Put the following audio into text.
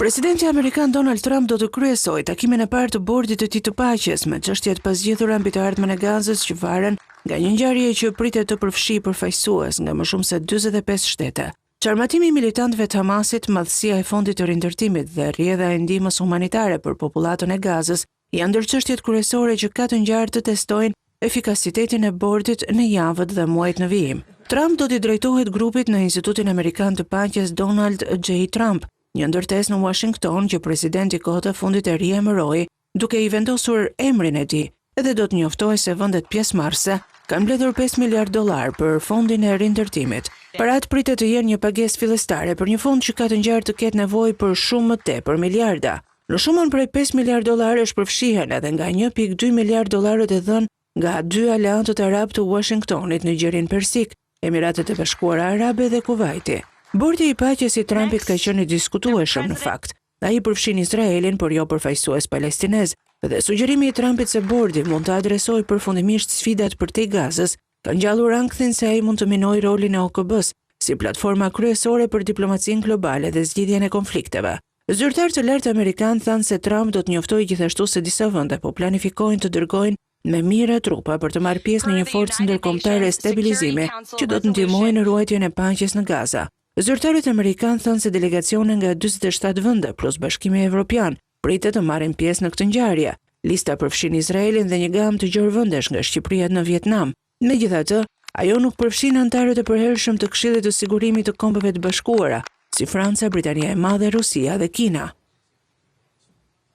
Presidenti Amerikan Donald Trump do të kryesojë takimin e parë të bordit të tij të paqes me çështjet pasgjidhura mbi të ardhmen e Gazës që varen nga një ngjarje që pritet të përfshijë përfaqësues nga më shumë se 45 shtete. Çarmatimi i militantëve të Hamasit, madhësia e fondit të rindërtimit dhe rrjedha e ndihmës humanitare për popullatën e Gazës janë ndër çështjet kryesore që ka të ngjarë të testojnë efikasitetin e bordit në javët dhe muajt në vijim. Trump do t'i drejtohet grupit në Institutin Amerikan të Paqes Donald J. Trump, një ndërtesë në Washington që presidenti kohët e fundit e ri emëroi, duke i vendosur emrin e tij, edhe do të njoftojë se vendet pjesëmarrëse kanë mbledhur $5 miliardë për fondin e rindërtimit. Parat pritet të jenë një pagesë fillestare për një fond që ka të ngjarë të ketë nevojë për shumë më tepër miliarda. Në shumën prej $5 miliardë është përfshihen edhe nga $1.2 miliardë e dhënë nga dy aleantët arab të Washingtonit në Gjerin Persik, Emiratet e Bashkuara Arabe dhe Kuvajti. Bordi i paqes i Trumpit ka qenë i diskutueshëm në fakt. Ai përfshin Izraelin, por jo përfaqësues palestinez, dhe sugjerimi i Trumpit se bordi mund të adresojë përfundimisht sfidat përtej Gazës ka ngjallur ankthjen se ai mund të minojë rolin e OKB-s si platforma kryesore për diplomacinë globale dhe zgjidhjen e konflikteve. Zyrtarë të lartë amerikan thanë se Trump do të njoftojë gjithashtu se disa vende po planifikojnë të dërgojnë me mira trupa për të marrë pjesë në një forcë ndërkombëtare stabilizimi që do të ndihmojë në ruajtjen e paqes në Gaza. Zyrtarët amerikanë thanë se delegacione nga 47 vende plus Bashkimi Evropian pritet të marrin pjesë në këtë ngjarje. Lista përfshin Izraelin dhe një gamë të gjërë vendesh nga Shqipëria në Vietnam. Megjithatë, ajo nuk përfshin anëtarët e përhershëm të Këshillit të Sigurimit të Kombeve të Bashkuara, si Franca, Britania e Madhe, Rusia dhe Kina.